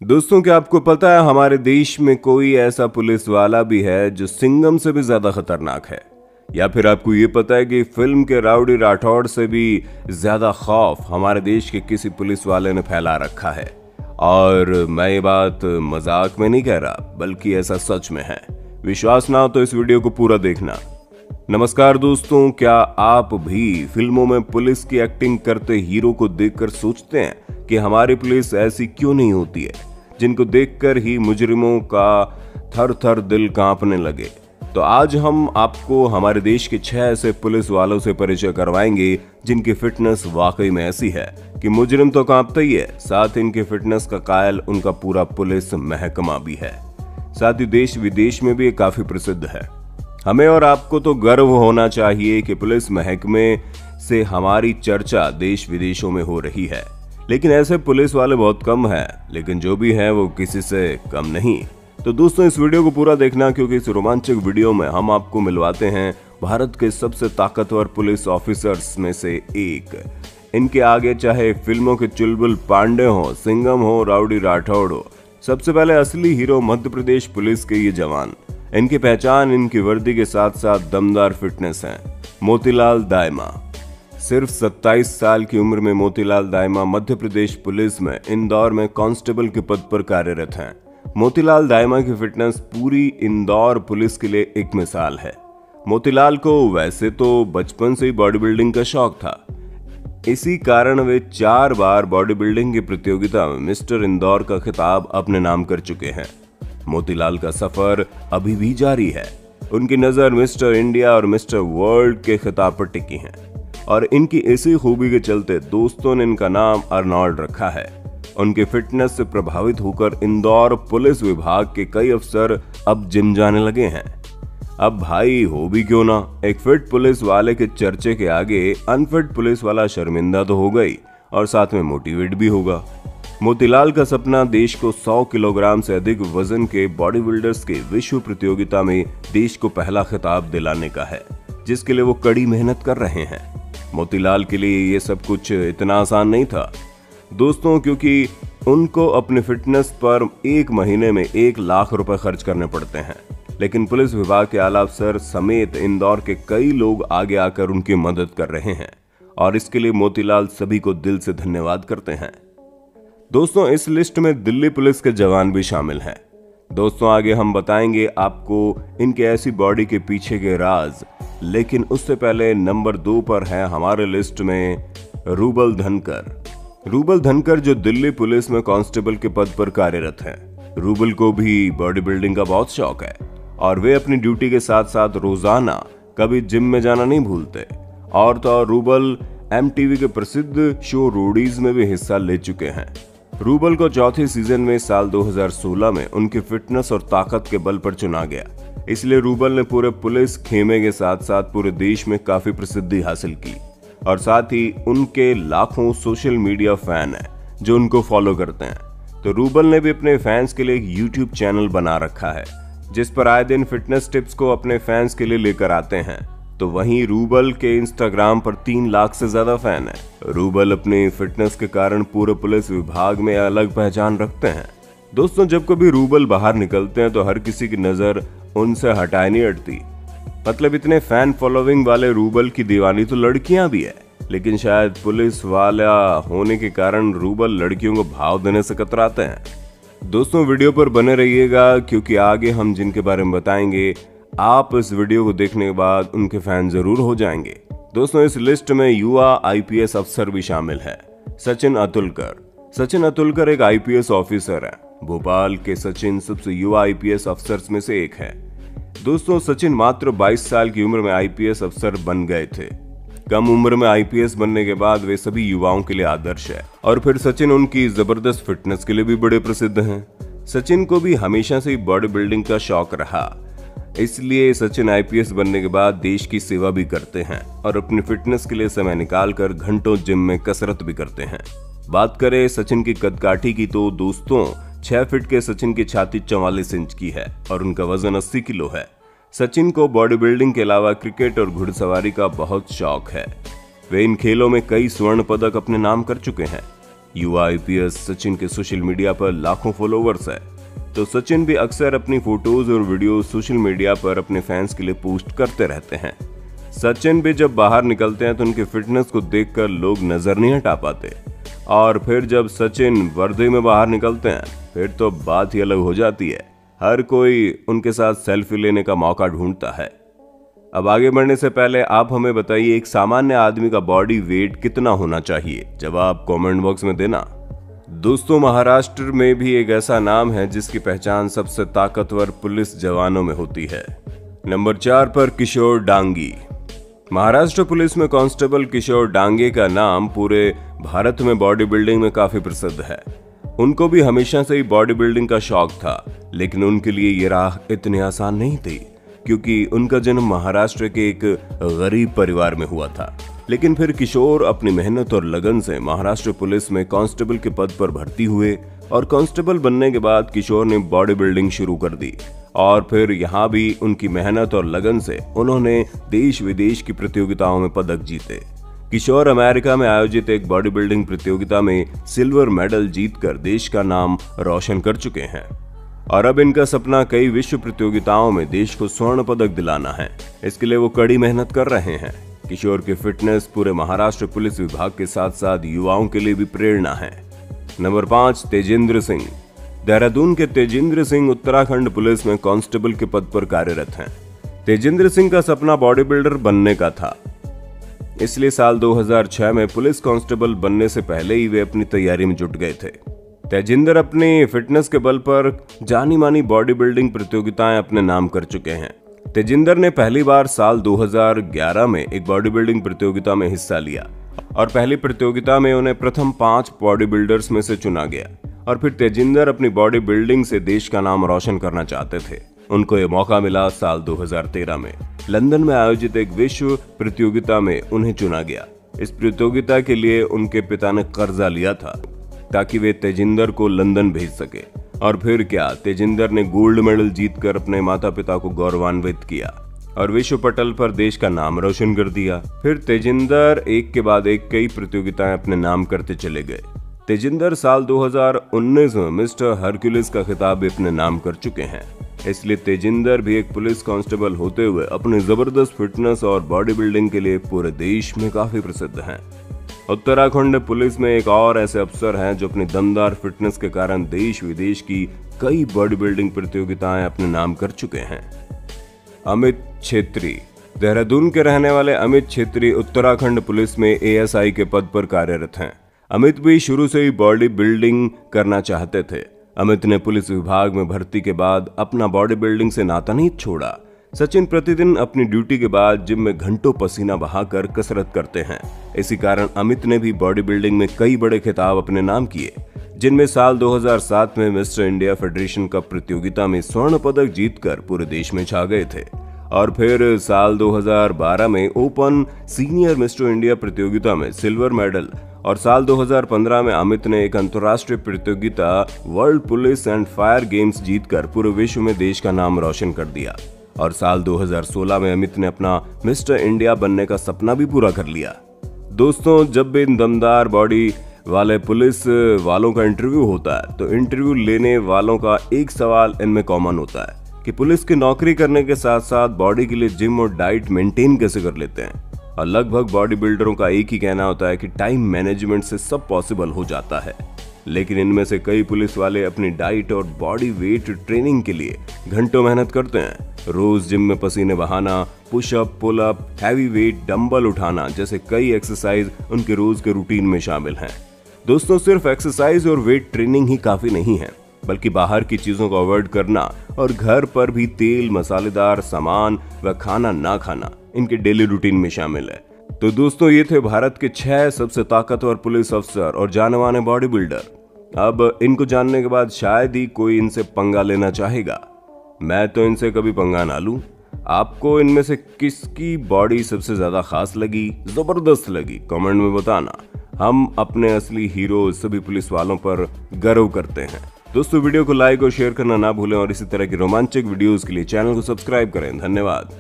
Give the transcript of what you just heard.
दोस्तों, क्या आपको पता है हमारे देश में कोई ऐसा पुलिस वाला भी है जो सिंघम से भी ज्यादा खतरनाक है? या फिर आपको ये पता है कि फिल्म के राउडी राठौड़ से भी ज्यादा खौफ हमारे देश के किसी पुलिस वाले ने फैला रखा है? और मैं ये बात मजाक में नहीं कह रहा, बल्कि ऐसा सच में है। विश्वास ना हो तो इस वीडियो को पूरा देखना। नमस्कार दोस्तों, क्या आप भी फिल्मों में पुलिस की एक्टिंग करते हीरो को देखकर सोचते हैं कि हमारी पुलिस ऐसी क्यों नहीं होती है, जिनको देखकर ही मुजरिमों का थर थर दिल कांपने लगे? तो आज हम आपको हमारे देश के 6 ऐसे पुलिस वालों से परिचय करवाएंगे जिनकी फिटनेस वाकई में ऐसी है कि मुजरिम तो कांपता ही है, साथ इनकी फिटनेस का कायल उनका पूरा पुलिस महकमा भी है। साथ ही देश विदेश में भी ये काफी प्रसिद्ध है। हमें और आपको तो गर्व होना चाहिए कि पुलिस महकमे से हमारी चर्चा देश विदेशों में हो रही है। लेकिन ऐसे पुलिस वाले बहुत कम हैं, लेकिन जो भी हैं वो किसी से कम नहीं। तो दोस्तों, इस वीडियो को पूरा देखना, क्योंकि इस रोमांचक वीडियो में हम आपको मिलवाते हैं भारत के सबसे ताकतवर पुलिस ऑफिसर्स में से एक। इनके आगे चाहे फिल्मों के चुलबुल पांडे हो, सिंघम हो, राउडी राठौड़ हो, सबसे पहले असली हीरो मध्य प्रदेश पुलिस के ये जवान। इनकी पहचान इनकी वर्दी के साथ साथ दमदार फिटनेस है। मोतीलाल दाइमा। सिर्फ 27 साल की उम्र में मोतीलाल दाइमा मध्य प्रदेश पुलिस में इंदौर में कांस्टेबल के पद पर कार्यरत हैं। मोतीलाल दाइमा की फिटनेस पूरी इंदौर पुलिस के लिए एक मिसाल है। मोतीलाल को वैसे तो बचपन से ही बॉडी बिल्डिंग का शौक था। इसी कारण वे 4 बार बॉडी बिल्डिंग की प्रतियोगिता में मिस्टर इंदौर का खिताब अपने नाम कर चुके हैं। मोतीलाल का सफर अभी भी जारी है। उनकी नजर मिस्टर इंडिया और मिस्टर वर्ल्ड के खिताब पर टिकी है, और इनकी इसी खूबी के चलते दोस्तों ने इनका नाम अर्नोल्ड रखा है। उनके फिटनेस से प्रभावित होकर इंदौर पुलिस विभाग के कई अफसर अब जिम जाने लगे हैं। अब भाई हो भी क्यों ना, एक फिट पुलिस वाले के चर्चे के आगे अनफिट पुलिस वाला शर्मिंदा तो हो गई और साथ में मोटिवेट भी होगा। मोतीलाल का सपना देश को 100 किलोग्राम से अधिक वजन के बॉडी बिल्डर्स के विश्व प्रतियोगिता में देश को पहला खिताब दिलाने का है, जिसके लिए वो कड़ी मेहनत कर रहे हैं। मोतीलाल के लिए ये सब कुछ इतना आसान नहीं था दोस्तों, क्योंकि उनको अपने फिटनेस पर 1 महीने में 1 लाख रुपए खर्च करने पड़ते हैं। लेकिन पुलिस विभाग के आला अफसर समेत इंदौर के कई लोग आगे आकर उनकी मदद कर रहे हैं, और इसके लिए मोतीलाल सभी को दिल से धन्यवाद करते हैं। दोस्तों, इस लिस्ट में दिल्ली पुलिस के जवान भी शामिल हैं। दोस्तों, आगे हम बताएंगे आपको इनके ऐसी बॉडी के पीछे के राज, लेकिन उससे पहले नंबर 2 पर है हमारे लिस्ट में रूबल धनकर। रूबल धनकर जो दिल्ली पुलिस में कांस्टेबल के पद पर कार्यरत हैं। रूबल को भी बॉडी बिल्डिंग का बहुत शौक है, और वे अपनी ड्यूटी के साथ साथ रोजाना कभी जिम में जाना नहीं भूलते। और तो और रूबल MTV के प्रसिद्ध शो रोडीज में भी हिस्सा ले चुके हैं। रूबल को चौथे सीजन में साल 2016 में उनकी फिटनेस और ताकत के बल पर चुना गया। इसलिए रूबल ने पूरे पुलिस खेमे के साथ साथ पूरे देश में काफी प्रसिद्धि हासिल की, और साथ ही उनके लाखों सोशल मीडिया फैन हैं जो उनको फॉलो करते हैं। तो रूबल ने भी अपने फैंस के लिए एक YouTube चैनल बना रखा है, जिस पर आए दिन फिटनेस टिप्स को अपने फैंस के लिए लेकर आते हैं। तो वहीं रूबल के इंस्टाग्राम पर 3 लाख से ज्यादा फैन है। रूबल अपनी फिटनेस के कारण पूरे पुलिस विभाग में अलग पहचान रखते हैं। दोस्तों, जब कभी रूबल बाहर निकलते हैं तो हर किसी की नजर उनसे हटाई नहीं हटती। मतलब इतने फैन फॉलोइंग वाले रूबल की दीवानी तो लड़कियां भी है, लेकिन शायद पुलिस वाला होने के कारण रूबल लड़कियों को भाव देने से कतराते हैं। दोस्तों, वीडियो पर बने रहिएगा, क्योंकि आगे हम जिनके बारे में बताएंगे आप इस वीडियो को देखने के बाद उनके फैन जरूर हो जाएंगे। दोस्तों, इस लिस्ट में युवा IPS अफसर भी शामिल है। सचिन अतुलकर। सचिन अतुलकर एक IPS ऑफिसर है। भोपाल के सचिन सबसे युवा IPS अफसर्स में से एक है। दोस्तों, सचिन मात्र 22 साल की उम्र में IPS अफसर बन गए थे। कम उम्र में IPS बनने के बाद वे सभी युवाओं के लिए आदर्श है। और फिर सचिन उनकी जबरदस्त फिटनेस के लिए भी बड़े प्रसिद्ध हैं। सचिन को भी हमेशा से बॉडी बिल्डिंग का शौक रहा, इसलिए सचिन IPS बनने के बाद देश की सेवा भी करते हैं और अपनी फिटनेस के लिए समय निकालकर घंटों जिम में कसरत भी करते हैं। बात करें सचिन की कदकाठी की, तो दोस्तों 6 फीट के सचिन की छाती 44 इंच की है और उनका वजन 80 किलो है। सचिन को बॉडी बिल्डिंग के अलावा क्रिकेट और घुड़सवारी का बहुत शौक है। वे इन खेलों में कई स्वर्ण पदक अपने नाम कर चुके हैं। युवा IPS सचिन के सोशल मीडिया पर लाखों फॉलोवर्स है, तो सचिन भी अक्सर अपनी फोटोज और वीडियो सोशल मीडिया पर अपने फैंस के लिए पोस्ट करते रहते हैं। सचिन भी जब बाहर निकलते हैं तो उनके फिटनेस को देखकर लोग नजर नहीं हटा पाते, और फिर जब सचिन वर्दी में बाहर निकलते हैं फिर तो बात ही अलग हो जाती है। हर कोई उनके साथ सेल्फी लेने का मौका ढूंढता है। अब आगे बढ़ने से पहले आप हमें बताइए, एक सामान्य आदमी का बॉडी वेट कितना होना चाहिए? जवाब कमेंट बॉक्स में देना। दोस्तों, महाराष्ट्र में भी एक ऐसा नाम है जिसकी पहचान सबसे ताकतवर पुलिस जवानों में होती है। नंबर 4 पर किशोर डांगी। महाराष्ट्र पुलिस में कांस्टेबल किशोर डांगे का नाम पूरे भारत में बॉडी बिल्डिंग में काफी प्रसिद्ध है। उनको भी हमेशा से ही बॉडी बिल्डिंग का शौक था, लेकिन उनके लिए ये राह इतनी आसान नहीं थी, क्योंकि उनका जन्म महाराष्ट्र के एक गरीब परिवार में हुआ था। लेकिन फिर किशोर अपनी मेहनत और लगन से महाराष्ट्र पुलिस में कांस्टेबल के पद पर भर्ती हुए, और कांस्टेबल बनने के बाद किशोर ने बॉडी बिल्डिंग शुरू कर दी, और फिर यहाँ भी उनकी मेहनत और लगन से उन्होंने देश विदेश की प्रतियोगिताओं में पदक जीते। किशोर अमेरिका में आयोजित एक बॉडी बिल्डिंग प्रतियोगिता में सिल्वर मेडल जीतकर देश का नाम रोशन कर चुके हैं, और अब इनका सपना कई विश्व प्रतियोगिताओं में देश को स्वर्ण पदक दिलाना है। इसके लिए वो कड़ी मेहनत कर रहे हैं। किशोर की फिटनेस पूरे महाराष्ट्र पुलिस विभाग के साथ साथ युवाओं के लिए भी प्रेरणा है। नंबर 5, तेजिंदर सिंह। देहरादून के तेजिंदर सिंह उत्तराखंड पुलिस में कांस्टेबल के पद पर कार्यरत हैं। तेजिंदर सिंह का सपना बॉडी बिल्डर बनने का था, इसलिए साल 2006 में पुलिस कांस्टेबल बनने से पहले ही वे अपनी तैयारी में जुट गए थे। तेजिंदर अपनी फिटनेस के बल पर जानी मानी बॉडी बिल्डिंग प्रतियोगिताएं अपने नाम कर चुके हैं। तेजिंदर ने पहली बार साल 2011 में एक बॉडी बिल्डिंग प्रतियोगिता में हिस्सा लिया, और पहली प्रतियोगिता में उन्हें प्रथम 5 बॉडी बिल्डर्स में से चुना गया। और फिर तेजिंदर अपनी बॉडी बिल्डिंग से देश का नाम रोशन करना चाहते थे। उनको ये मौका मिला साल 2013 में लंदन में आयोजित एक विश्व प्रतियोगिता में उन्हें चुना गया। इस प्रतियोगिता के लिए उनके पिता ने कर्जा लिया था ताकि वे तेजिंदर को लंदन भेज सके, और फिर क्या, तेजिंदर ने गोल्ड मेडल जीतकर अपने माता पिता को गौरवान्वित किया और विश्व पटल पर देश का नाम रोशन कर दिया। फिर तेजिंदर एक के बाद एक कई प्रतियोगिताएं अपने नाम करते चले गए। तेजिंदर साल 2019 में मिस्टर हरक्यूलिस का खिताब भी अपने नाम कर चुके हैं। इसलिए तेजिंदर भी एक पुलिस कांस्टेबल होते हुए अपनी जबरदस्त फिटनेस और बॉडी बिल्डिंग के लिए पूरे देश में काफी प्रसिद्ध हैं। उत्तराखंड पुलिस में एक और ऐसे अफसर हैं जो अपनी दमदार फिटनेस के कारण देश विदेश की कई बॉडी बिल्डिंग प्रतियोगिताएं अपने नाम कर चुके हैं। अमित छेत्री। देहरादून के रहने वाले अमित छेत्री उत्तराखंड पुलिस में ASI के पद पर कार्यरत हैं। अमित भी शुरू से ही बॉडी बिल्डिंग करना चाहते थे। अमित ने पुलिस विभाग में भर्ती के बाद अपना बॉडी बिल्डिंग से नाता नहीं छोड़ा। सचिन प्रतिदिन अपनी ड्यूटी के बाद जिम में घंटों पसीना बहाकर कसरत करते हैं। इसी कारण अमित ने भी बॉडी बिल्डिंग में कई बड़े खिताब अपने नाम किए, जिनमें साल 2007 में मिस्टर इंडिया फेडरेशन कप प्रतियोगिता में स्वर्ण पदक जीतकर पूरे देश में छा गए थे, और फिर साल 2012 में ओपन सीनियर मिस्टर इंडिया प्रतियोगिता में सिल्वर मेडल, और साल 2015 में अमित ने एक अंतर्राष्ट्रीय प्रतियोगिता world police and fire games जीतकर पूरे विश्व में देश का नाम रोशन कर दिया, और साल 2016 में अमित ने अपना मिस्टर इंडिया बनने का सपना भी पूरा कर लिया। दोस्तों, जब भी इन दमदार बॉडी वाले पुलिस वालों का इंटरव्यू होता है तो इंटरव्यू लेने वालों का एक सवाल इनमें कॉमन होता है कि पुलिस की नौकरी करने के साथ साथ बॉडी के लिए जिम और डाइट मेंटेन कैसे कर लेते हैं। और लगभग बॉडी बिल्डरों का एक ही कहना होता है कि टाइम मैनेजमेंट से सब पॉसिबल हो जाता है। लेकिन इनमें से कई पुलिस वाले अपनी डाइट और बॉडी वेट ट्रेनिंग के लिए घंटों मेहनत करते हैं। रोज जिम में पसीने बहाना, pushup, pullup, heavy weight, dumbbell उठाना जैसे कई एक्सरसाइज उनके रोज के रूटीन में शामिल हैं। दोस्तों, सिर्फ एक्सरसाइज और वेट ट्रेनिंग ही काफी नहीं है, बल्कि बाहर की चीजों को अवॉइड करना और घर पर भी तेल मसालेदार सामान व खाना ना खाना इनके डेली रूटीन में शामिल है। तो दोस्तों, ये थे भारत के 6 सबसे ताकतवर पुलिस अफसर और जाने माने बॉडी बिल्डर। अब इनको जानने के बाद शायद ही कोई इनसे पंगा लेना चाहेगा। मैं तो इनसे कभी पंगा ना लूं। आपको इनमें से किसकी बॉडी सबसे ज्यादा खास लगी, जबरदस्त लगी, कमेंट में बताना। हम अपने असली हीरो सभी पुलिस वालों पर गर्व करते हैं। दोस्तों, वीडियो को लाइक और शेयर करना ना भूलें और इसी तरह की रोमांचक वीडियोस के लिए चैनल को सब्सक्राइब करें। धन्यवाद।